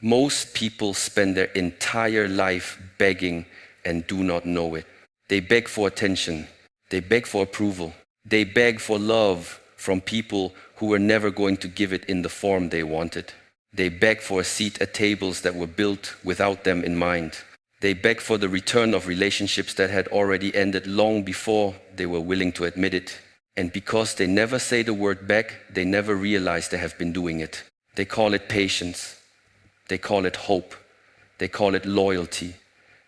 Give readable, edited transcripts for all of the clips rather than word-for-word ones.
Most people spend their entire life begging and do not know it. They beg for attention. They beg for approval. They beg for love from people who were never going to give it in the form they wanted. They beg for a seat at tables that were built without them in mind. They beg for the return of relationships that had already ended long before they were willing to admit it. And because they never say the word beg, they never realize they have been doing it. They call it patience. They call it hope. They call it loyalty.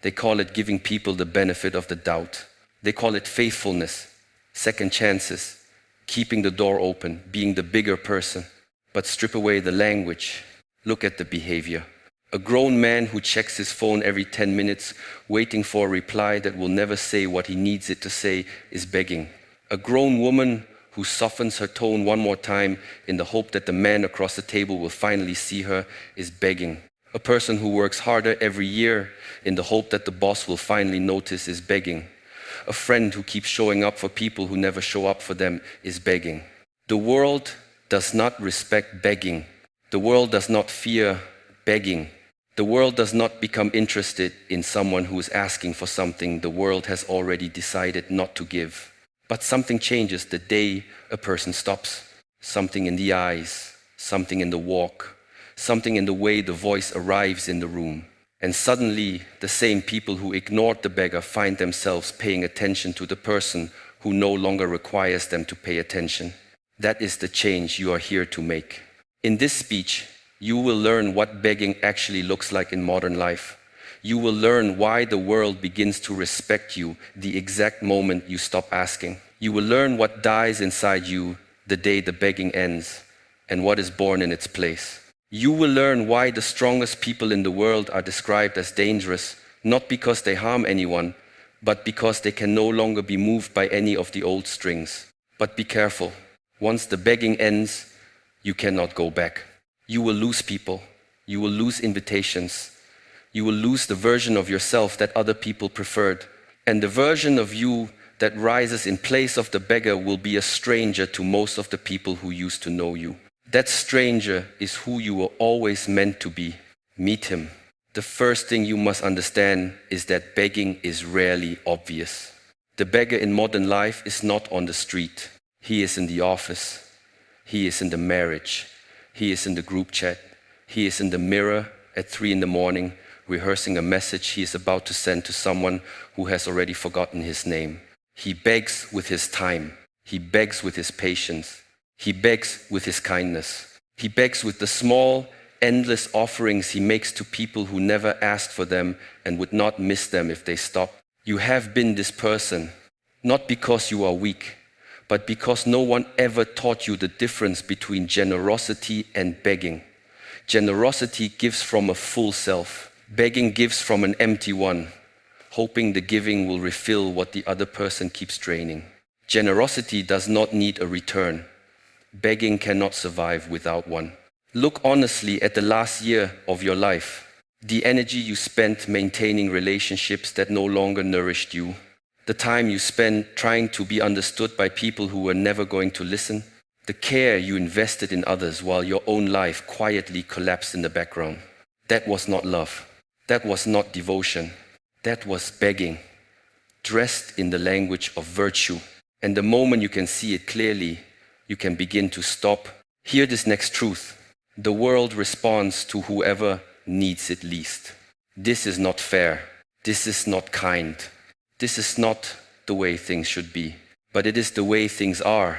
They call it giving people the benefit of the doubt. They call it faithfulness, second chances, keeping the door open, being the bigger person. But strip away the language. Look at the behavior. A grown man who checks his phone every 10 minutes, waiting for a reply that will never say what he needs it to say, is begging. A grown woman who softens her tone one more time in the hope that the man across the table will finally see her is begging. A person who works harder every year in the hope that the boss will finally notice is begging. A friend who keeps showing up for people who never show up for them is begging. The world does not respect begging. The world does not fear begging. The world does not become interested in someone who is asking for something the world has already decided not to give. But something changes the day a person stops. Something in the eyes, something in the walk, something in the way the voice arrives in the room. And suddenly, the same people who ignored the beggar find themselves paying attention to the person who no longer requires them to pay attention. That is the change you are here to make. In this speech, you will learn what begging actually looks like in modern life. You will learn why the world begins to respect you the exact moment you stop asking. You will learn what dies inside you the day the begging ends and what is born in its place. You will learn why the strongest people in the world are described as dangerous, not because they harm anyone, but because they can no longer be moved by any of the old strings. But be careful. Once the begging ends, you cannot go back. You will lose people. You will lose invitations. You will lose the version of yourself that other people preferred. And the version of you that rises in place of the beggar will be a stranger to most of the people who used to know you. That stranger is who you were always meant to be. Meet him. The first thing you must understand is that begging is rarely obvious. The beggar in modern life is not on the street. He is in the office. He is in the marriage. He is in the group chat. He is in the mirror at 3 a.m, rehearsing a message he is about to send to someone who has already forgotten his name. He begs with his time. He begs with his patience. He begs with his kindness. He begs with the small, endless offerings he makes to people who never asked for them and would not miss them if they stopped. You have been this person, not because you are weak, but because no one ever taught you the difference between generosity and begging. Generosity gives from a full self. Begging gives from an empty one, hoping the giving will refill what the other person keeps draining. Generosity does not need a return. Begging cannot survive without one. Look honestly at the last year of your life. The energy you spent maintaining relationships that no longer nourished you. The time you spent trying to be understood by people who were never going to listen. The care you invested in others while your own life quietly collapsed in the background. That was not love. That was not devotion. That was begging, dressed in the language of virtue. And the moment you can see it clearly, you can begin to stop. Hear this next truth. The world responds to whoever needs it least. This is not fair. This is not kind. This is not the way things should be. But it is the way things are,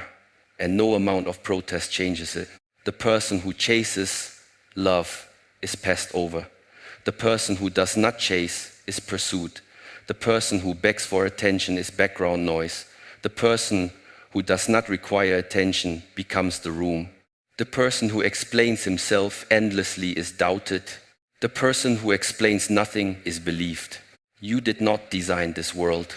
and no amount of protest changes it. The person who chases love is passed over. The person who does not chase is pursued. The person who begs for attention is background noise. The person who does not require attention becomes the room. The person who explains himself endlessly is doubted. The person who explains nothing is believed. You did not design this world.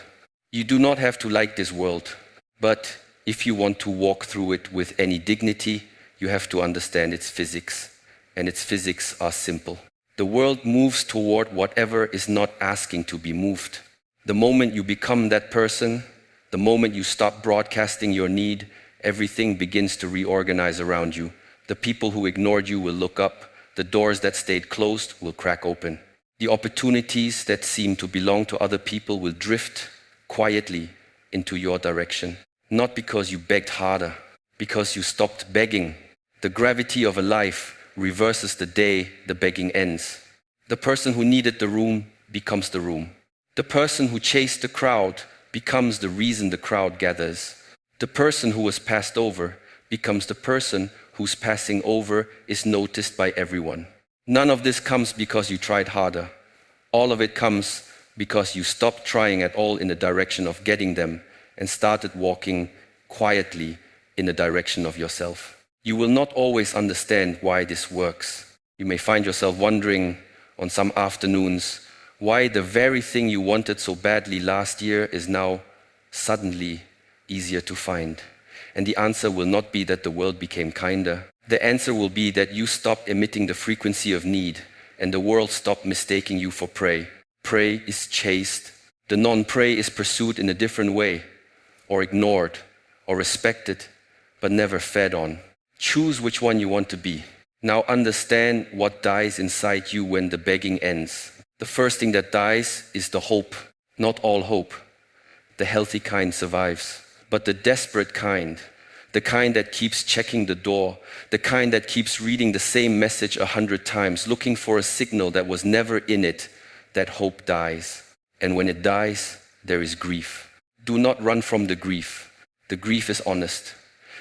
You do not have to like this world. But if you want to walk through it with any dignity, you have to understand its physics. And its physics are simple. The world moves toward whatever is not asking to be moved. The moment you become that person, the moment you stop broadcasting your need, everything begins to reorganize around you. The people who ignored you will look up. The The doors that stayed closed will crack open. The opportunities that seem to belong to other people will drift quietly into your direction. Not because you begged harder, because you stopped begging. The gravity of a life reverses the day the begging ends. The person who needed the room becomes the room. The person who chased the crowd becomes the reason the crowd gathers. The person who was passed over becomes the person whose passing over is noticed by everyone. None of this comes because you tried harder. All of it comes because you stopped trying at all in the direction of getting them and started walking quietly in the direction of yourself. You will not always understand why this works. You may find yourself wondering on some afternoons why the very thing you wanted so badly last year is now suddenly easier to find. And the answer will not be that the world became kinder. The answer will be that you stopped emitting the frequency of need and the world stopped mistaking you for prey. Prey is chased. The non-prey is pursued in a different way, or ignored, or respected, but never fed on. Choose which one you want to be. Now understand what dies inside you when the begging ends. The first thing that dies is the hope. Not all hope. The healthy kind survives. But the desperate kind, the kind that keeps checking the door, the kind that keeps reading the same message 100 times, looking for a signal that was never in it, that hope dies. And when it dies, there is grief. Do not run from the grief. The grief is honest.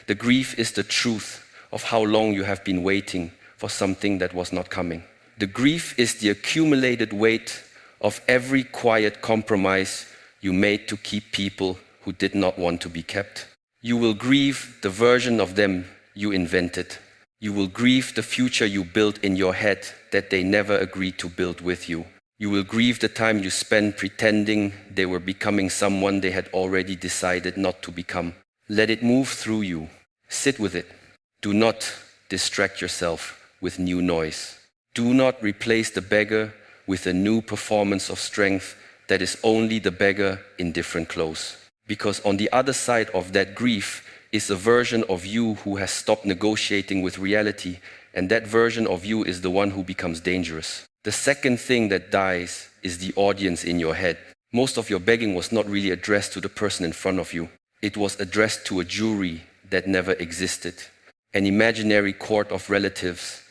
The grief is the truth of how long you have been waiting for something that was not coming. The grief is the accumulated weight of every quiet compromise you made to keep people who did not want to be kept. You will grieve the version of them you invented. You will grieve the future you built in your head that they never agreed to build with you. You will grieve the time you spent pretending they were becoming someone they had already decided not to become. Let it move through you. Sit with it. Do not distract yourself with new noise. Do not replace the beggar with a new performance of strength that is only the beggar in different clothes. Because on the other side of that grief is a version of you who has stopped negotiating with reality, and that version of you is the one who becomes dangerous. The second thing that dies is the audience in your head. Most of your begging was not really addressed to the person in front of you. It was addressed to a jury that never existed. An imaginary court of relatives,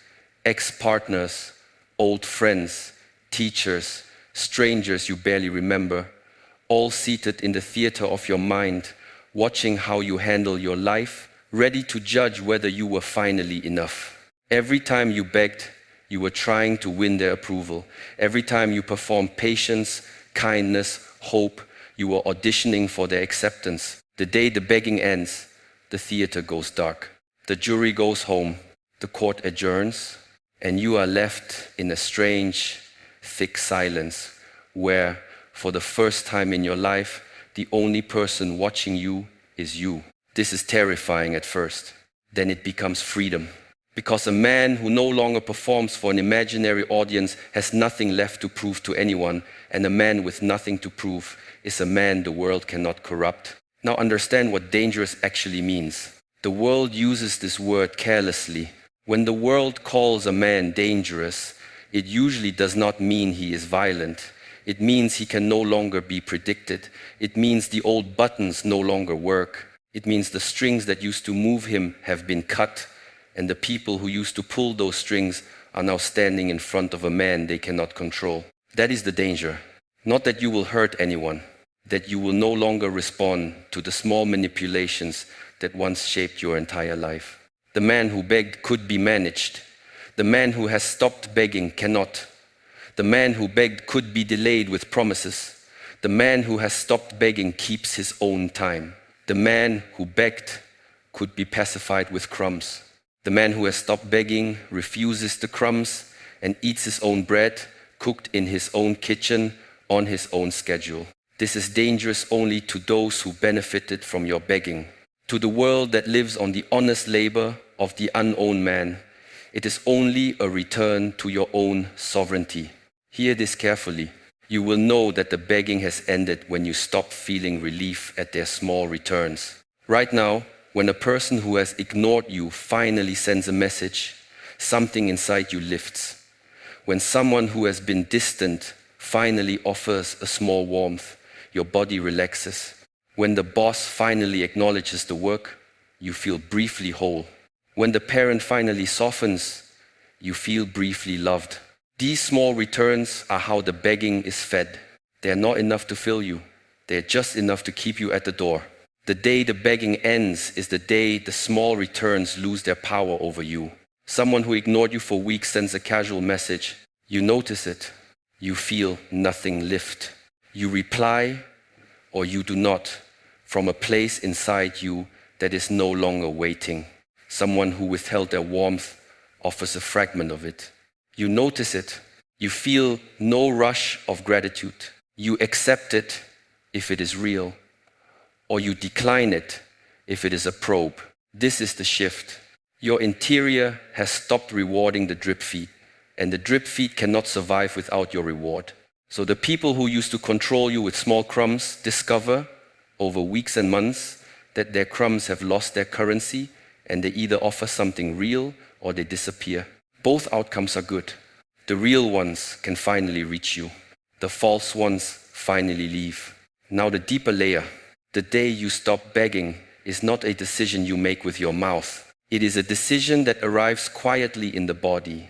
ex-partners, old friends, teachers, strangers you barely remember, all seated in the theater of your mind, watching how you handle your life, ready to judge whether you were finally enough. Every time you begged, you were trying to win their approval. Every time you performed patience, kindness, hope, you were auditioning for their acceptance. The day the begging ends, the theater goes dark. The jury goes home, the court adjourns, and you are left in a strange, thick silence where, for the first time in your life, the only person watching you is you. This is terrifying at first. Then it becomes freedom. Because a man who no longer performs for an imaginary audience has nothing left to prove to anyone, and a man with nothing to prove is a man the world cannot corrupt. Now understand what dangerous actually means. The world uses this word carelessly. When the world calls a man dangerous, it usually does not mean he is violent. It means he can no longer be predicted. It means the old buttons no longer work. It means the strings that used to move him have been cut, and the people who used to pull those strings are now standing in front of a man they cannot control. That is the danger. Not that you will hurt anyone, that you will no longer respond to the small manipulations that once shaped your entire life. The man who begged could be managed. The man who has stopped begging cannot. The man who begged could be delayed with promises. The man who has stopped begging keeps his own time. The man who begged could be pacified with crumbs. The man who has stopped begging refuses the crumbs and eats his own bread, cooked in his own kitchen, on his own schedule. This is dangerous only to those who benefited from your begging. To the world that lives on the honest labor of the unowned man, it is only a return to your own sovereignty. Hear this carefully. You will know that the begging has ended when you stop feeling relief at their small returns. Right now, when a person who has ignored you finally sends a message, something inside you lifts. When someone who has been distant finally offers a small warmth, your body relaxes. When the boss finally acknowledges the work, you feel briefly whole. When the parent finally softens, you feel briefly loved. These small returns are how the begging is fed. They are not enough to fill you. They are just enough to keep you at the door. The day the begging ends is the day the small returns lose their power over you. Someone who ignored you for weeks sends a casual message. You notice it. You feel nothing lift. You reply or you do not, from a place inside you that is no longer waiting. Someone who withheld their warmth offers a fragment of it. You notice it. You feel no rush of gratitude. You accept it if it is real, or you decline it if it is a probe. This is the shift. Your interior has stopped rewarding the drip feed, and the drip feed cannot survive without your reward. So the people who used to control you with small crumbs discover over weeks and months that their crumbs have lost their currency, and they either offer something real or they disappear. Both outcomes are good. The real ones can finally reach you. The false ones finally leave. Now the deeper layer. The day you stop begging is not a decision you make with your mouth. It is a decision that arrives quietly in the body,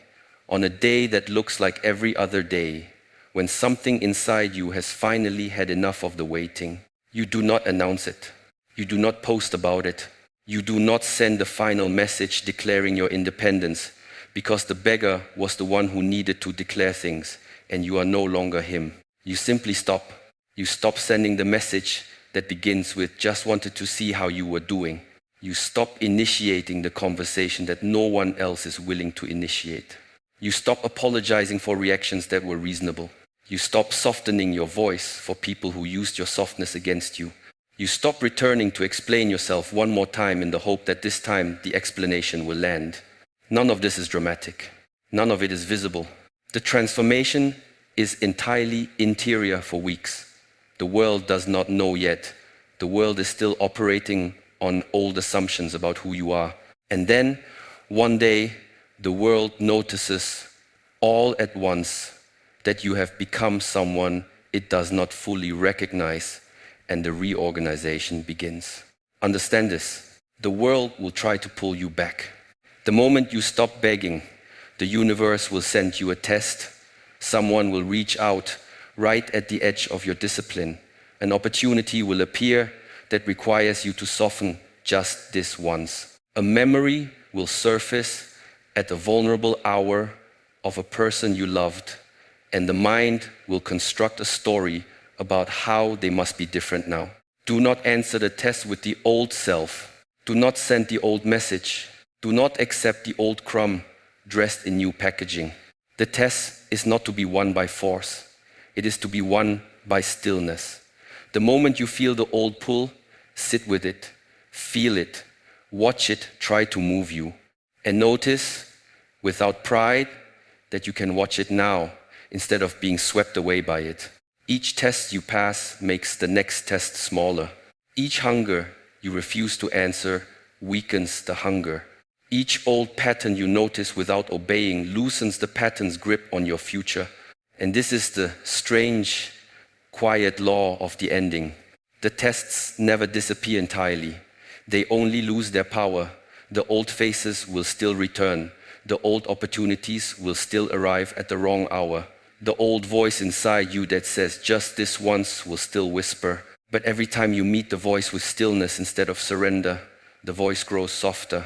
on a day that looks like every other day, when something inside you has finally had enough of the waiting. You do not announce it. You do not post about it. You do not send a final message declaring your independence, because the beggar was the one who needed to declare things, and you are no longer him. You simply stop. You stop sending the message that begins with "just wanted to see how you were doing." You stop initiating the conversation that no one else is willing to initiate. You stop apologizing for reactions that were reasonable. You stop softening your voice for people who used your softness against you. You stop returning to explain yourself one more time in the hope that this time the explanation will land. None of this is dramatic. None of it is visible. The transformation is entirely interior for weeks. The world does not know yet. The world is still operating on old assumptions about who you are. And then, one day, the world notices all at once that you have become someone it does not fully recognize, and the reorganization begins. Understand this. The world will try to pull you back. The moment you stop begging, the universe will send you a test. Someone will reach out right at the edge of your discipline. An opportunity will appear that requires you to soften just this once. A memory will surface at a vulnerable hour of a person you loved, and the mind will construct a story about how they must be different now. Do not answer the test with the old self. Do not send the old message. Do not accept the old crumb dressed in new packaging. The test is not to be won by force. It is to be won by stillness. The moment you feel the old pull, sit with it, feel it, watch it try to move you, and notice, without pride, that you can watch it now instead of being swept away by it. Each test you pass makes the next test smaller. Each hunger you refuse to answer weakens the hunger. Each old pattern you notice without obeying loosens the pattern's grip on your future. And this is the strange, quiet law of the ending. The tests never disappear entirely. They only lose their power. The old faces will still return. The old opportunities will still arrive at the wrong hour. The old voice inside you that says just this once will still whisper. But every time you meet the voice with stillness instead of surrender, the voice grows softer,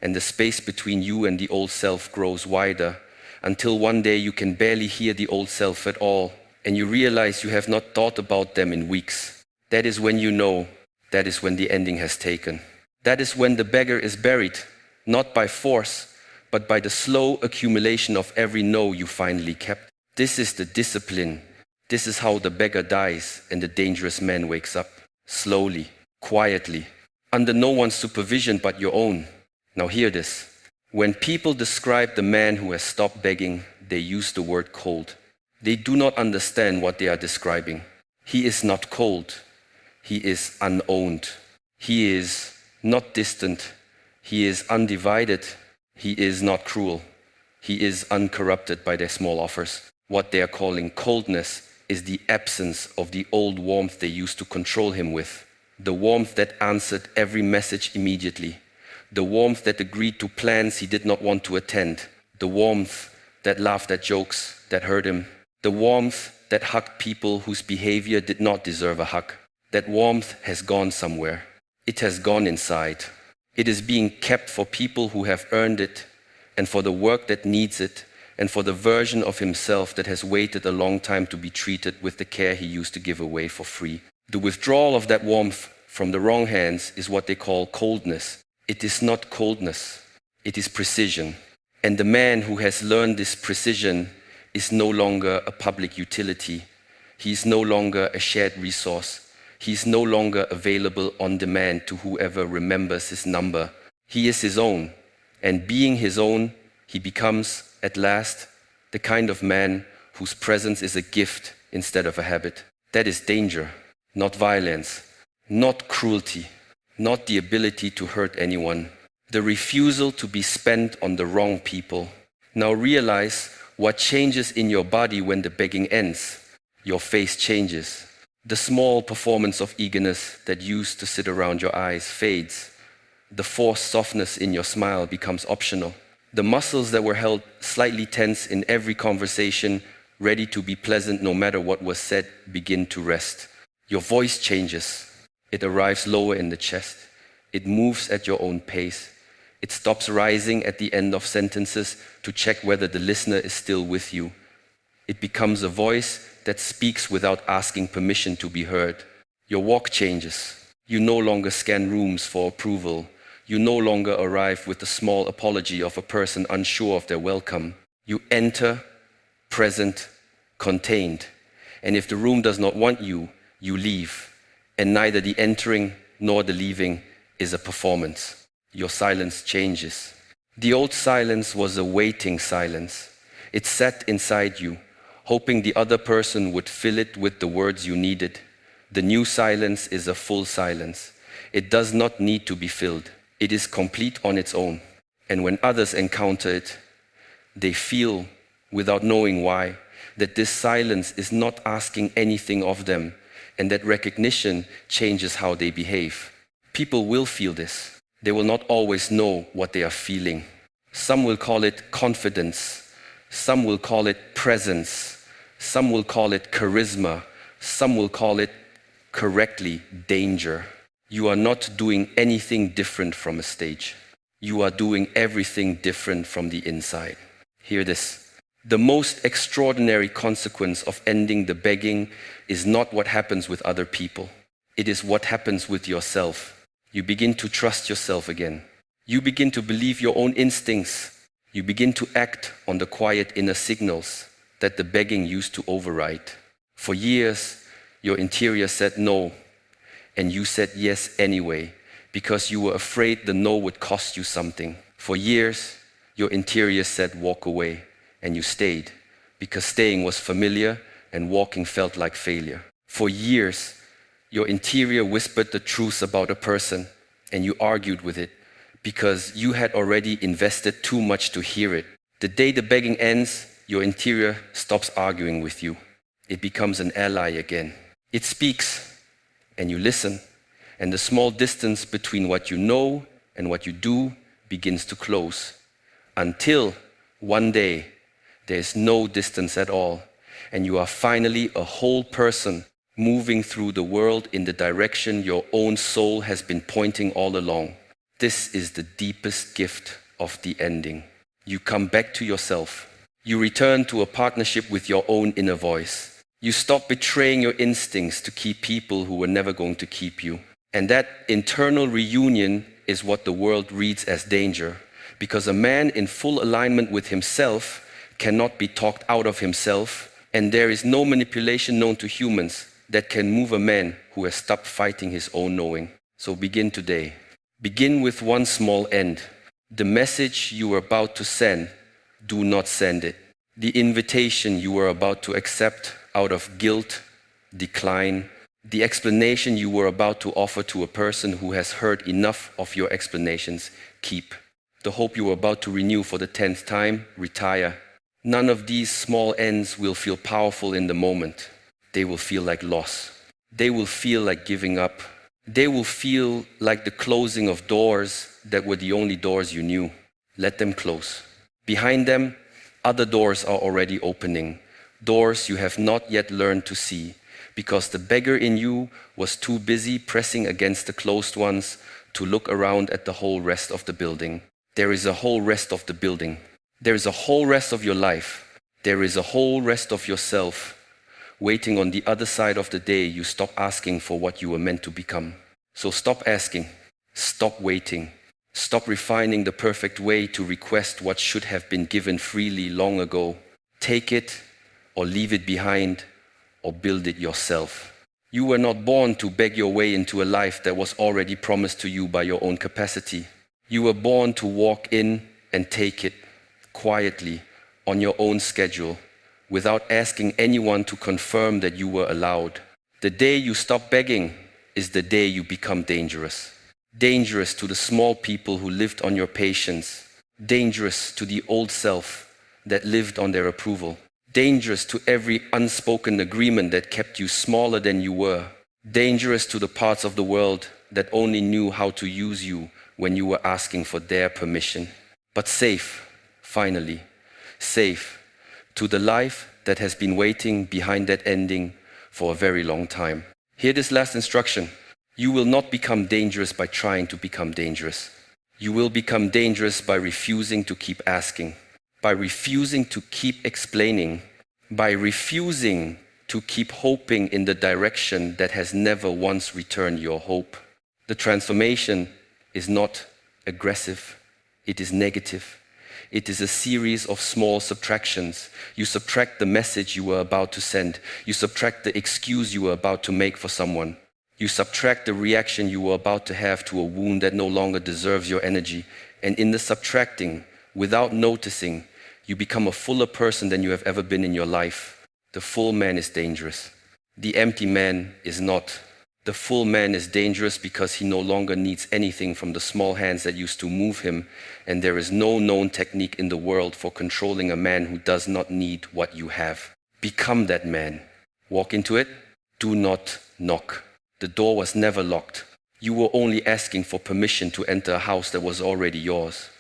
and the space between you and the old self grows wider, until one day you can barely hear the old self at all, and you realize you have not thought about them in weeks. That is when you know, that is when the ending has taken. That is when the beggar is buried, not by force, but by the slow accumulation of every no you finally kept. This is the discipline. This is how the beggar dies and the dangerous man wakes up, slowly, quietly, under no one's supervision but your own. Now hear this. When people describe the man who has stopped begging, they use the word cold. They do not understand what they are describing. He is not cold. He is unowned. He is not distant. He is undivided. He is not cruel. He is uncorrupted by their small offers. What they are calling coldness is the absence of the old warmth they used to control him with. The warmth that answered every message immediately. The warmth that agreed to plans he did not want to attend. The warmth that laughed at jokes that hurt him. The warmth that hugged people whose behavior did not deserve a hug. That warmth has gone somewhere. It has gone inside. It is being kept for people who have earned it, and for the work that needs it, and for the version of himself that has waited a long time to be treated with the care he used to give away for free. The withdrawal of that warmth from the wrong hands is what they call coldness. It is not coldness, it is precision. And the man who has learned this precision is no longer a public utility. He is no longer a shared resource. He is no longer available on demand to whoever remembers his number. He is his own, and being his own, he becomes, at last, the kind of man whose presence is a gift instead of a habit. That is danger, not violence, not cruelty, not the ability to hurt anyone. The refusal to be spent on the wrong people. Now realize what changes in your body when the begging ends. Your face changes. The small performance of eagerness that used to sit around your eyes fades. The forced softness in your smile becomes optional. The muscles that were held slightly tense in every conversation, ready to be pleasant no matter what was said, begin to rest. Your voice changes. It arrives lower in the chest. It moves at your own pace. It stops rising at the end of sentences to check whether the listener is still with you. It becomes a voice that speaks without asking permission to be heard. Your walk changes. You no longer scan rooms for approval. You no longer arrive with the small apology of a person unsure of their welcome. You enter, present, contained. And if the room does not want you, you leave. And neither the entering nor the leaving is a performance. Your silence changes. The old silence was a waiting silence. It sat inside you, hoping the other person would fill it with the words you needed. The new silence is a full silence. It does not need to be filled. It is complete on its own. And when others encounter it, they feel, without knowing why, that this silence is not asking anything of them, and that recognition changes how they behave. People will feel this. They will not always know what they are feeling. Some will call it confidence. Some will call it presence. Some will call it charisma. Some will call it, correctly, danger. You are not doing anything different from a stage. You are doing everything different from the inside. Hear this. The most extraordinary consequence of ending the begging is not what happens with other people. It is what happens with yourself. You begin to trust yourself again. You begin to believe your own instincts. You begin to act on the quiet inner signals that the begging used to override. For years, your interior said no, and you said yes anyway, because you were afraid the no would cost you something. For years, your interior said walk away, and you stayed, because staying was familiar and walking felt like failure. For years, your interior whispered the truth about a person, and you argued with it, because you had already invested too much to hear it. The day the begging ends, your interior stops arguing with you. It becomes an ally again. It speaks, and you listen, and the small distance between what you know and what you do begins to close, until one day there is no distance at all, and you are finally a whole person moving through the world in the direction your own soul has been pointing all along. This is the deepest gift of the ending. You come back to yourself. You return to a partnership with your own inner voice. You stop betraying your instincts to keep people who were never going to keep you. And that internal reunion is what the world reads as danger, because a man in full alignment with himself cannot be talked out of himself, and there is no manipulation known to humans that can move a man who has stopped fighting his own knowing. So begin today. Begin with one small end. The message you are about to send, do not send it. The invitation you are about to accept out of guilt, decline. The explanation you were about to offer to a person who has heard enough of your explanations, keep. the hope you are about to renew for the 10th time, retire. None of these small ends will feel powerful in the moment. They will feel like loss. They will feel like giving up. They will feel like the closing of doors that were the only doors you knew. Let them close. Behind them, other doors are already opening, doors you have not yet learned to see, because the beggar in you was too busy pressing against the closed ones to look around at the whole rest of the building. There is a whole rest of the building. There is a whole rest of your life. There is a whole rest of yourself waiting on the other side of the day you stop asking for what you were meant to become. So stop asking. Stop waiting. Stop refining the perfect way to request what should have been given freely long ago. Take it or leave it behind or build it yourself. You were not born to beg your way into a life that was already promised to you by your own capacity. You were born to walk in and take it quietly on your own schedule, without asking anyone to confirm that you were allowed. The day you stop begging is the day you become dangerous. Dangerous to the small people who lived on your patience. Dangerous to the old self that lived on their approval. Dangerous to every unspoken agreement that kept you smaller than you were. Dangerous to the parts of the world that only knew how to use you when you were asking for their permission. But safe, finally, safe to the life that has been waiting behind that ending for a very long time. Hear this last instruction. You will not become dangerous by trying to become dangerous. You will become dangerous by refusing to keep asking, by refusing to keep explaining, by refusing to keep hoping in the direction that has never once returned your hope. The transformation is not aggressive, it is negative. It is a series of small subtractions. You subtract the message you were about to send. You subtract the excuse you were about to make for someone. You subtract the reaction you were about to have to a wound that no longer deserves your energy. And in the subtracting, without noticing, you become a fuller person than you have ever been in your life. The full man is dangerous. The empty man is not. The full man is dangerous because he no longer needs anything from the small hands that used to move him, and there is no known technique in the world for controlling a man who does not need what you have. Become that man. Walk into it. Do not knock. The door was never locked. You were only asking for permission to enter a house that was already yours.